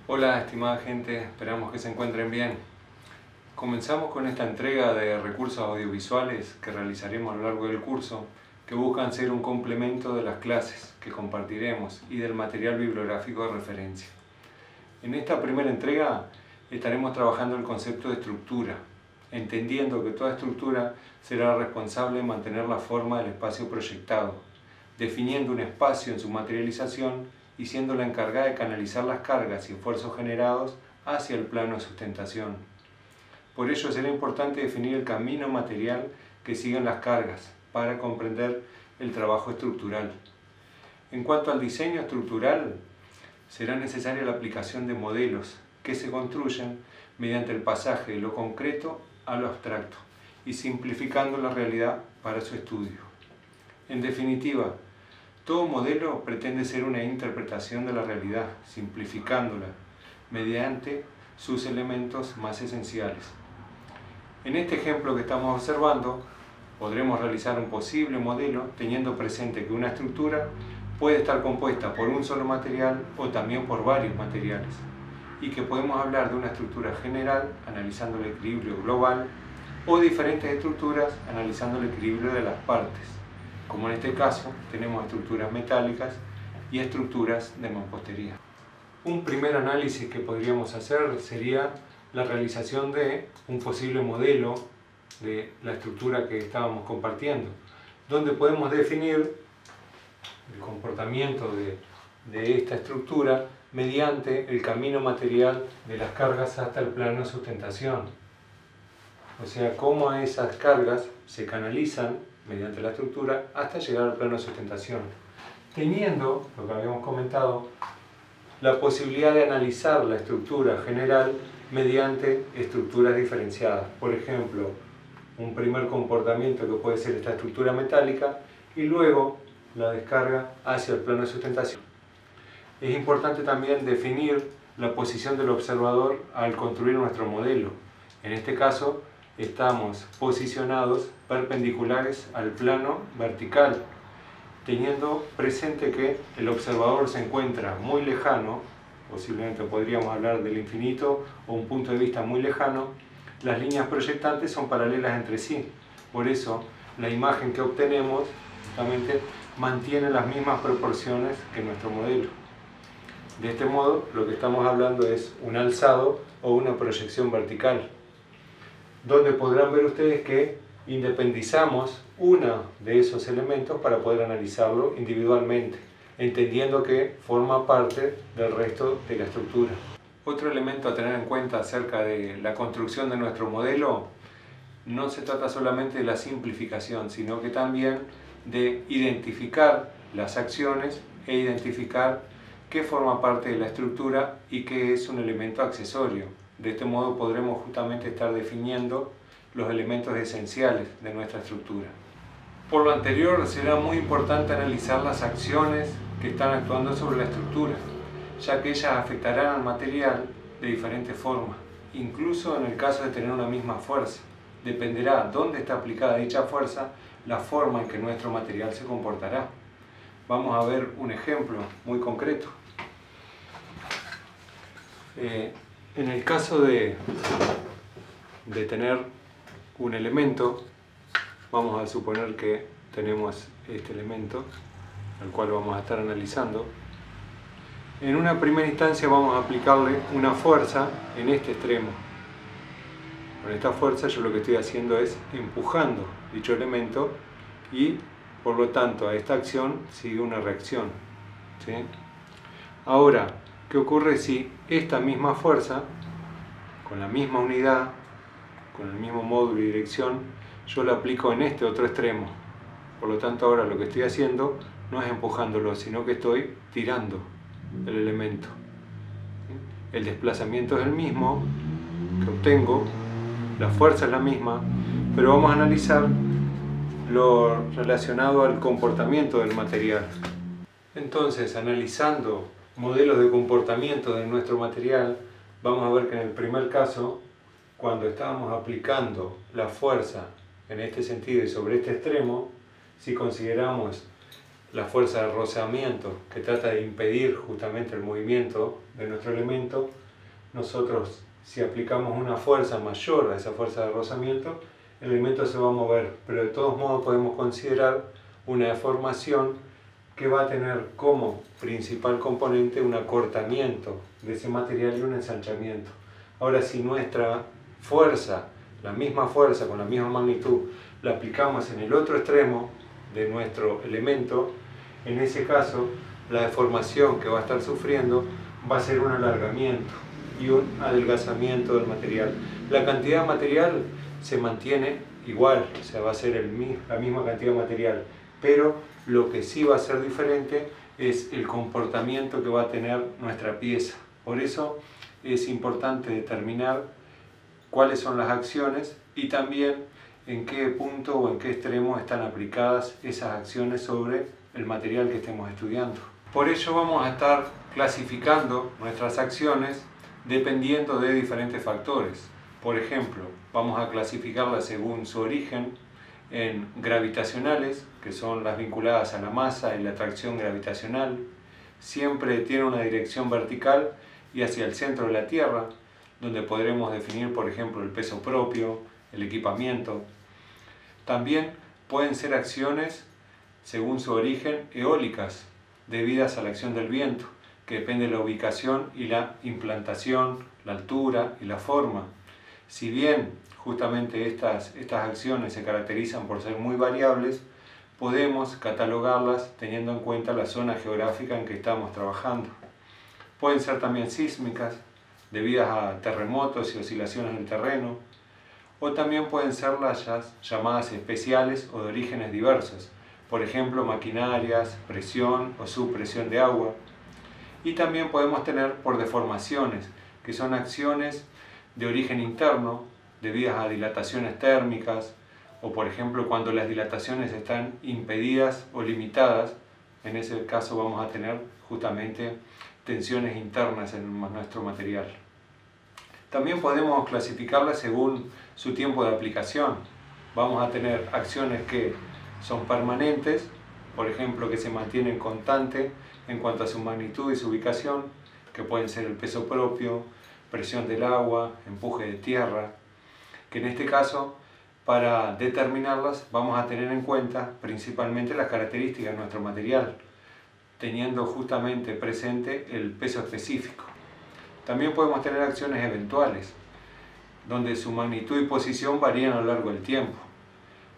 Hola estimada gente, esperamos que se encuentren bien. Comenzamos con esta entrega de recursos audiovisuales que realizaremos a lo largo del curso, que buscan ser un complemento de las clases que compartiremos y del material bibliográfico de referencia. En esta primera entrega estaremos trabajando el concepto de estructura, entendiendo que toda estructura será responsable de mantener la forma del espacio proyectado, definiendo un espacio en su materialización y siendo la encargada de canalizar las cargas y esfuerzos generados hacia el plano de sustentación. Por ello será importante definir el camino material que siguen las cargas para comprender el trabajo estructural. En cuanto al diseño estructural, será necesaria la aplicación de modelos que se construyen mediante el pasaje de lo concreto a lo abstracto y simplificando la realidad para su estudio. En definitiva, todo modelo pretende ser una interpretación de la realidad, simplificándola mediante sus elementos más esenciales. En este ejemplo que estamos observando, podremos realizar un posible modelo teniendo presente que una estructura puede estar compuesta por un solo material o también por varios materiales, y que podemos hablar de una estructura general analizando el equilibrio global o diferentes estructuras analizando el equilibrio de las partes, como en este caso tenemos estructuras metálicas y estructuras de mampostería. Un primer análisis que podríamos hacer sería la realización de un posible modelo de la estructura que estábamos compartiendo, donde podemos definir el comportamiento de esta estructura mediante el camino material de las cargas hasta el plano de sustentación. O sea, cómo esas cargas se canalizan mediante la estructura hasta llegar al plano de sustentación, teniendo, lo que habíamos comentado, la posibilidad de analizar la estructura general mediante estructuras diferenciadas. Por ejemplo, un primer comportamiento que puede ser esta estructura metálica y luego la descarga hacia el plano de sustentación. Es importante también definir la posición del observador al construir nuestro modelo. En este caso, estamos posicionados perpendiculares al plano vertical, teniendo presente que el observador se encuentra muy lejano, posiblemente podríamos hablar del infinito o un punto de vista muy lejano. Las líneas proyectantes son paralelas entre sí, por eso la imagen que obtenemos justamente mantiene las mismas proporciones que nuestro modelo. De este modo, lo que estamos hablando es un alzado o una proyección vertical, donde podrán ver ustedes que independizamos uno de esos elementos para poder analizarlo individualmente, entendiendo que forma parte del resto de la estructura. Otro elemento a tener en cuenta acerca de la construcción de nuestro modelo, no se trata solamente de la simplificación, sino que también de identificar las acciones e identificar qué forma parte de la estructura y qué es un elemento accesorio. De este modo podremos justamente estar definiendo los elementos esenciales de nuestra estructura. Por lo anterior, será muy importante analizar las acciones que están actuando sobre la estructura, ya que ellas afectarán al material de diferentes formas. Incluso en el caso de tener una misma fuerza, dependerá dónde está aplicada dicha fuerza, la forma en que nuestro material se comportará. Vamos a ver un ejemplo muy concreto. En el caso de tener un elemento, vamos a suponer que tenemos este elemento, al cual vamos a estar analizando. En una primera instancia vamos a aplicarle una fuerza en este extremo. Con esta fuerza yo lo que estoy haciendo es empujando dicho elemento y por lo tanto a esta acción sigue una reacción, ¿sí? Ahora, ¿qué ocurre si esta misma fuerza, con la misma unidad, con el mismo módulo y dirección, yo la aplico en este otro extremo? Por lo tanto, ahora lo que estoy haciendo no es empujándolo, sino que estoy tirando el elemento. El desplazamiento es el mismo que obtengo, la fuerza es la misma, pero vamos a analizar lo relacionado al comportamiento del material. Entonces, analizando modelos de comportamiento de nuestro material, vamos a ver que en el primer caso, cuando estábamos aplicando la fuerza en este sentido y sobre este extremo, si consideramos la fuerza de rozamiento, que trata de impedir justamente el movimiento de nuestro elemento, nosotros, si aplicamos una fuerza mayor a esa fuerza de rozamiento, el elemento se va a mover, pero de todos modos podemos considerar una deformación que va a tener como principal componente un acortamiento de ese material y un ensanchamiento. Ahora, si nuestra fuerza, la misma fuerza con la misma magnitud, la aplicamos en el otro extremo de nuestro elemento, en ese caso la deformación que va a estar sufriendo va a ser un alargamiento y un adelgazamiento del material. La cantidad de material se mantiene igual, o sea, va a ser la misma cantidad de material, pero lo que sí va a ser diferente es el comportamiento que va a tener nuestra pieza. Por eso es importante determinar cuáles son las acciones y también en qué punto o en qué extremo están aplicadas esas acciones sobre el material que estemos estudiando. Por ello vamos a estar clasificando nuestras acciones dependiendo de diferentes factores. Por ejemplo, vamos a clasificarlas según su origen en gravitacionales, que son las vinculadas a la masa y la atracción gravitacional. Siempre tiene una dirección vertical y hacia el centro de la Tierra, donde podremos definir, por ejemplo, el peso propio, el equipamiento. También pueden ser acciones, según su origen, eólicas, debidas a la acción del viento, que depende de la ubicación y la implantación, la altura y la forma. Si bien justamente estas acciones se caracterizan por ser muy variables, podemos catalogarlas teniendo en cuenta la zona geográfica en que estamos trabajando. Pueden ser también sísmicas, debidas a terremotos y oscilaciones del terreno, o también pueden ser las llamadas especiales o de orígenes diversos, por ejemplo maquinarias, presión o subpresión de agua. Y también podemos tener por deformaciones, que son acciones de origen interno, debidas a dilataciones térmicas, o por ejemplo cuando las dilataciones están impedidas o limitadas, en ese caso vamos a tener justamente tensiones internas en nuestro material. También podemos clasificarlas según su tiempo de aplicación. Vamos a tener acciones que son permanentes, por ejemplo que se mantienen constantes en cuanto a su magnitud y su ubicación, que pueden ser el peso propio, presión del agua, empuje de tierra, que en este caso, para determinarlas, vamos a tener en cuenta principalmente las características de nuestro material, teniendo justamente presente el peso específico. También podemos tener acciones eventuales, donde su magnitud y posición varían a lo largo del tiempo.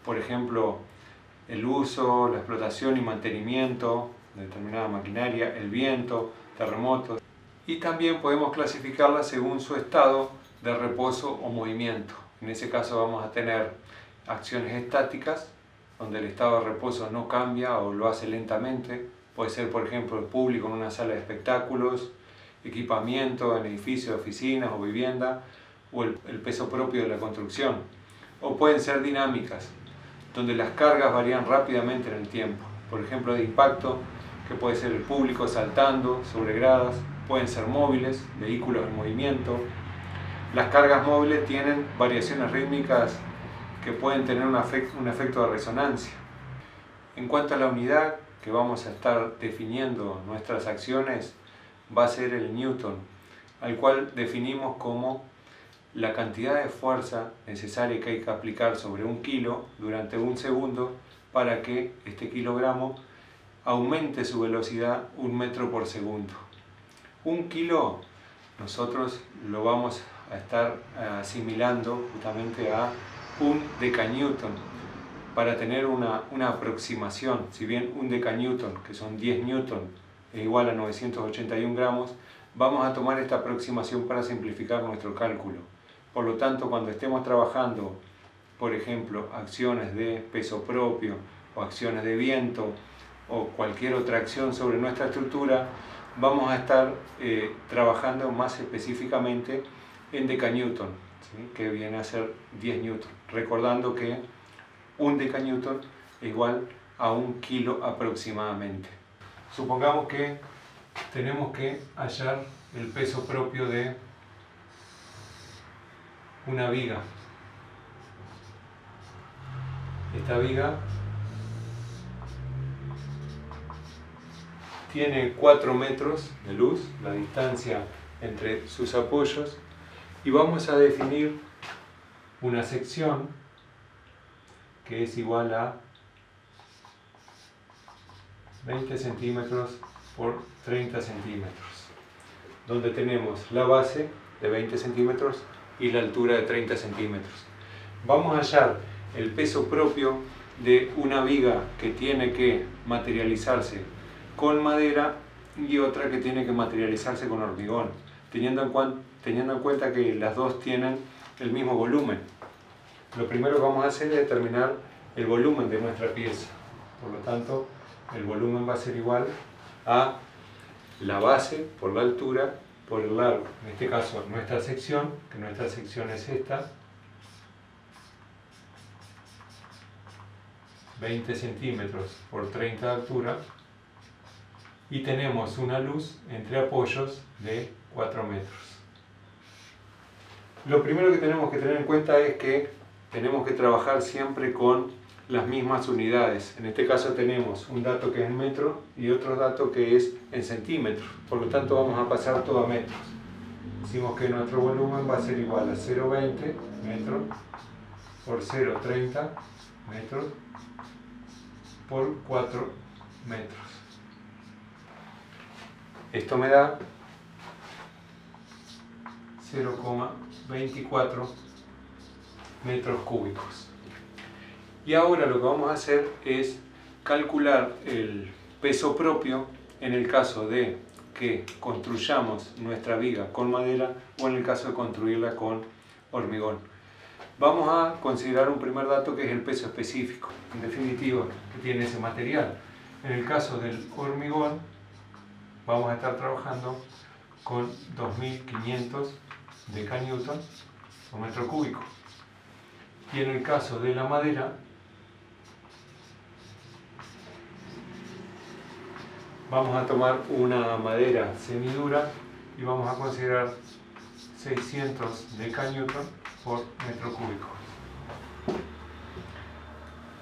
Por ejemplo, el uso, la explotación y mantenimiento de determinada maquinaria, el viento, terremotos. Y también podemos clasificarlas según su estado de reposo o movimiento. En ese caso vamos a tener acciones estáticas, donde el estado de reposo no cambia o lo hace lentamente. Puede ser, por ejemplo, el público en una sala de espectáculos, equipamiento en edificios, oficinas o vivienda, o el peso propio de la construcción. O pueden ser dinámicas, donde las cargas varían rápidamente en el tiempo. Por ejemplo, de impacto, que puede ser el público saltando sobre gradas. Pueden ser móviles, vehículos en movimiento. Las cargas móviles tienen variaciones rítmicas que pueden tener un efecto de resonancia. En cuanto a la unidad que vamos a estar definiendo nuestras acciones, va a ser el newton, al cual definimos como la cantidad de fuerza necesaria que hay que aplicar sobre un kilo durante un segundo para que este kilogramo aumente su velocidad 1 metro por segundo. Un kilo nosotros lo vamos a estar asimilando justamente a 1 decanewton para tener una aproximación. Si bien 1 decanewton, que son 10 newton, es igual a 981 gramos, vamos a tomar esta aproximación para simplificar nuestro cálculo. Por lo tanto, cuando estemos trabajando, por ejemplo, acciones de peso propio o acciones de viento o cualquier otra acción sobre nuestra estructura, vamos a estar trabajando más específicamente en decanewton, ¿sí? Que viene a ser 10 newton. Recordando que 1 decanewton es igual a 1 kilo aproximadamente. Supongamos que tenemos que hallar el peso propio de una viga. Esta viga tiene 4 metros de luz, la distancia entre sus apoyos, y vamos a definir una sección que es igual a 20 centímetros por 30 centímetros, donde tenemos la base de 20 centímetros y la altura de 30 centímetros. Vamos a hallar el peso propio de una viga que tiene que materializarse con madera y otra que tiene que materializarse con hormigón, teniendo en cuenta que las dos tienen el mismo volumen. Lo primero que vamos a hacer es determinar el volumen de nuestra pieza. Por lo tanto, el volumen va a ser igual a la base por la altura por el largo. En este caso, nuestra sección, que nuestra sección es esta, 20 centímetros por 30 de altura, y tenemos una luz entre apoyos de 4 metros. Lo primero que tenemos que tener en cuenta es que tenemos que trabajar siempre con las mismas unidades. En este caso tenemos un dato que es en metro y otro dato que es en centímetros. Por lo tanto vamos a pasar todo a metros. Decimos que nuestro volumen va a ser igual a 0,20 metros por 0,30 metros por 4 metros. Esto me da 0,24 metros cúbicos. Y ahora lo que vamos a hacer es calcular el peso propio en el caso de que construyamos nuestra viga con madera o en el caso de construirla con hormigón. Vamos a considerar un primer dato que es el peso específico, en definitiva, que tiene ese material. En el caso del hormigón vamos a estar trabajando con 2500 decanewton por metro cúbico. Y en el caso de la madera vamos a tomar una madera semidura y vamos a considerar 600 decanewton por metro cúbico.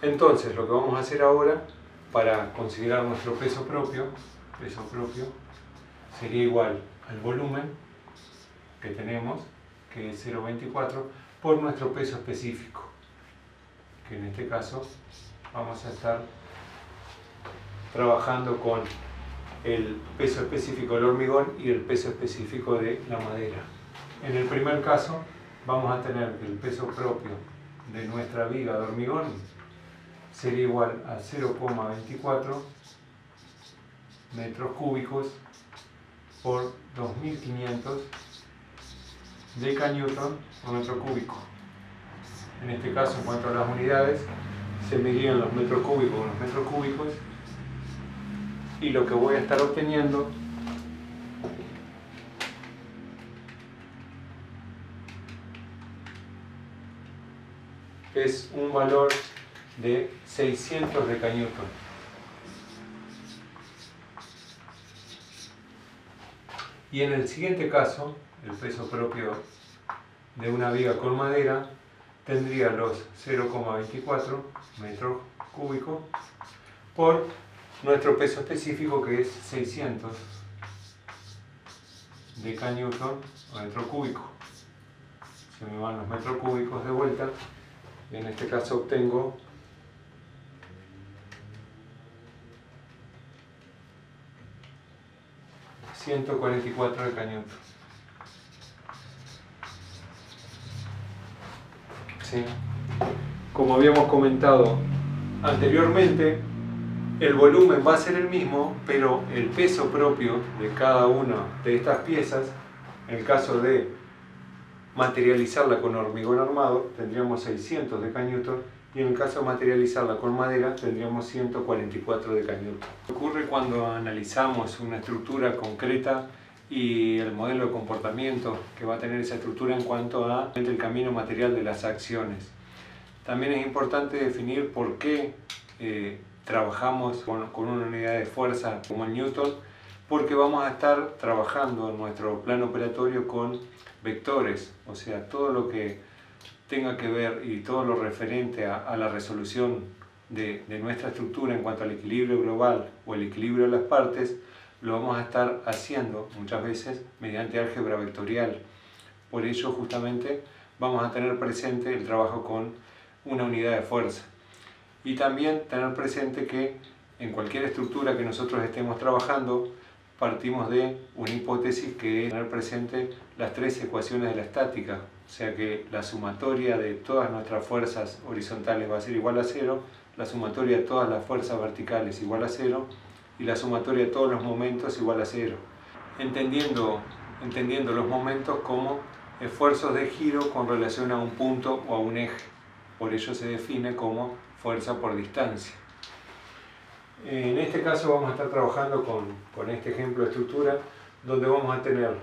Entonces lo que vamos a hacer ahora para considerar nuestro peso propio sería igual al volumen que tenemos, que es 0,24, por nuestro peso específico, que en este caso vamos a estar trabajando con el peso específico del hormigón y el peso específico de la madera. En el primer caso vamos a tener que el peso propio de nuestra viga de hormigón sería igual a 0,24 metros cúbicos por 2500 decanewton por metro cúbico. En este caso, en cuanto a las unidades, se medían los metros cúbicos con los metros cúbicos, y lo que voy a estar obteniendo es un valor de 600 decanewton. Y en el siguiente caso, el peso propio de una viga con madera tendría los 0,24 metros cúbicos por nuestro peso específico, que es 600 decanewton por metro cúbico. Se me van los metros cúbicos de vuelta y en este caso obtengo 144 decanewton. ¿Sí? Como habíamos comentado anteriormente, el volumen va a ser el mismo, pero el peso propio de cada una de estas piezas, en el caso de materializarla con hormigón armado, tendríamos 600 decanewton, y en el caso de materializarla con madera, tendríamos 144 decanewton. Ocurre cuando analizamos una estructura concreta y el modelo de comportamiento que va a tener esa estructura en cuanto a el camino material de las acciones. También es importante definir por qué trabajamos con una unidad de fuerza como el Newton, porque vamos a estar trabajando en nuestro plano operatorio con vectores, o sea, todo lo que tenga que ver y todo lo referente a la resolución de nuestra estructura en cuanto al equilibrio global o el equilibrio de las partes, lo vamos a estar haciendo muchas veces mediante álgebra vectorial. Por ello justamente vamos a tener presente el trabajo con una unidad de fuerza. Y también tener presente que en cualquier estructura que nosotros estemos trabajando, partimos de una hipótesis que es tener presente las tres ecuaciones de la estática. O sea que la sumatoria de todas nuestras fuerzas horizontales va a ser igual a 0, la sumatoria de todas las fuerzas verticales igual a 0 y la sumatoria de todos los momentos igual a 0. Entendiendo los momentos como esfuerzos de giro con relación a un punto o a un eje. Por ello se define como fuerza por distancia. En este caso vamos a estar trabajando con este ejemplo de estructura donde vamos a tener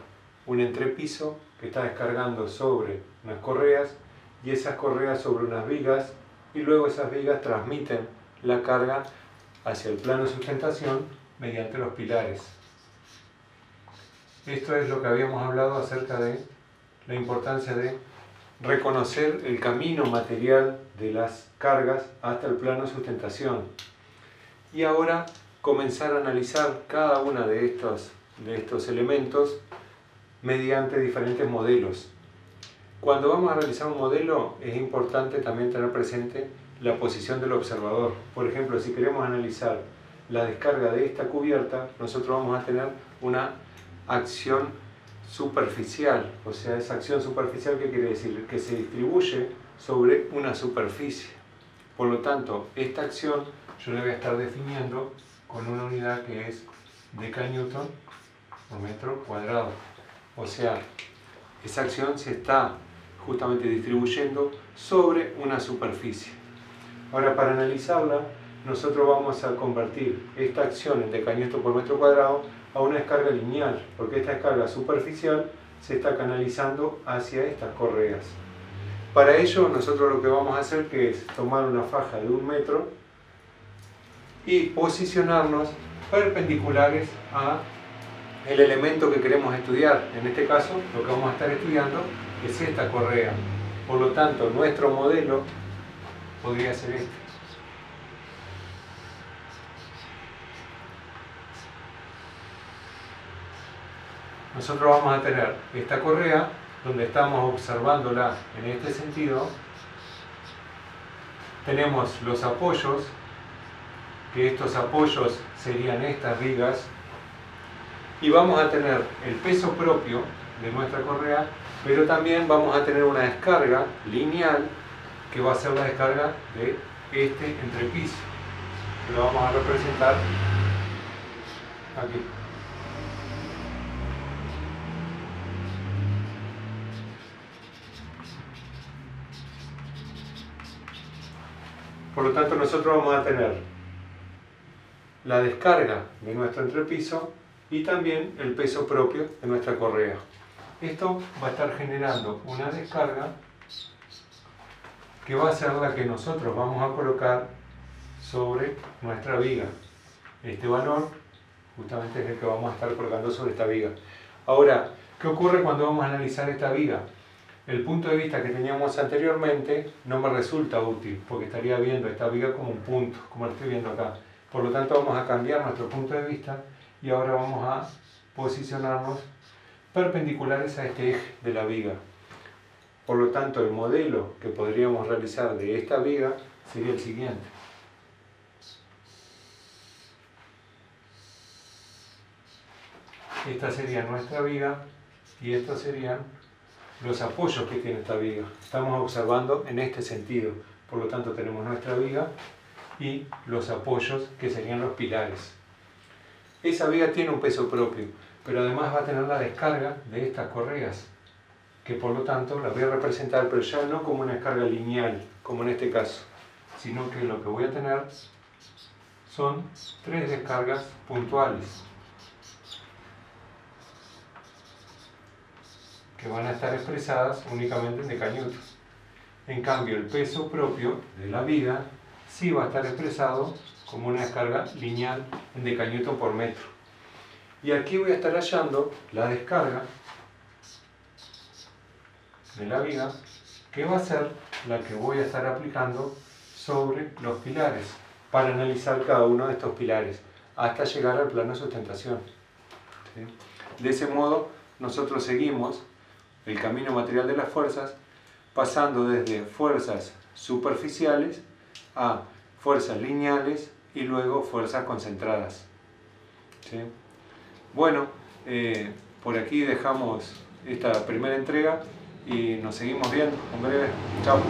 un entrepiso que está descargando sobre unas correas y esas correas sobre unas vigas y luego esas vigas transmiten la carga hacia el plano de sustentación mediante los pilares. Esto es lo que habíamos hablado acerca de la importancia de reconocer el camino material de las cargas hasta el plano de sustentación. Y ahora comenzar a analizar cada uno de estos elementos mediante diferentes modelos. Cuando vamos a realizar un modelo es importante también tener presente la posición del observador. Por ejemplo, si queremos analizar la descarga de esta cubierta, nosotros vamos a tener una acción superficial. O sea, esa acción superficial, ¿qué quiere decir? Que se distribuye sobre una superficie. Por lo tanto, esta acción yo la voy a estar definiendo con una unidad que es decanewton por metro cuadrado. O sea, esa acción se está justamente distribuyendo sobre una superficie. Ahora, para analizarla, nosotros vamos a convertir esta acción en decanewton por metro cuadrado a una descarga lineal, porque esta descarga superficial se está canalizando hacia estas correas. Para ello, nosotros lo que vamos a hacer que es tomar una faja de 1 metro y posicionarnos perpendiculares a el elemento que queremos estudiar. En este caso, lo que vamos a estar estudiando es esta correa. Por lo tanto, nuestro modelo podría ser este. Nosotros vamos a tener esta correa, donde estamos observándola en este sentido. Tenemos los apoyos, que estos apoyos serían estas vigas, y vamos a tener el peso propio de nuestra correa, pero también vamos a tener una descarga lineal, que va a ser la descarga de este entrepiso, que lo vamos a representar aquí. Por lo tanto, nosotros vamos a tener la descarga de nuestro entrepiso y también el peso propio de nuestra correa. Esto va a estar generando una descarga que va a ser la que nosotros vamos a colocar sobre nuestra viga. Este valor justamente es el que vamos a estar colocando sobre esta viga. Ahora, ¿qué ocurre cuando vamos a analizar esta viga? El punto de vista que teníamos anteriormente no me resulta útil, porque estaría viendo esta viga como un punto, como lo estoy viendo acá. Por lo tanto, vamos a cambiar nuestro punto de vista y ahora vamos a posicionarnos perpendiculares a este eje de la viga. Por lo tanto, el modelo que podríamos realizar de esta viga sería el siguiente. Esta sería nuestra viga y estos serían los apoyos que tiene esta viga. Estamos observando en este sentido. Por lo tanto, tenemos nuestra viga y los apoyos que serían los pilares. Esa viga tiene un peso propio, pero además va a tener la descarga de estas correas, que por lo tanto la voy a representar, pero ya no como una descarga lineal, como en este caso, sino que lo que voy a tener son 3 descargas puntuales, que van a estar expresadas únicamente en decanewton. En cambio, el peso propio de la viga sí va a estar expresado como una descarga lineal en decanewton por metro. Y aquí voy a estar hallando la descarga de la viga, que va a ser la que voy a estar aplicando sobre los pilares, para analizar cada uno de estos pilares, hasta llegar al plano de sustentación. ¿sí? De ese modo nosotros seguimos el camino material de las fuerzas, pasando desde fuerzas superficiales a fuerzas lineales y luego fuerzas concentradas, ¿sí? Bueno, por aquí dejamos esta primera entrega y nos seguimos viendo en breve. Chao.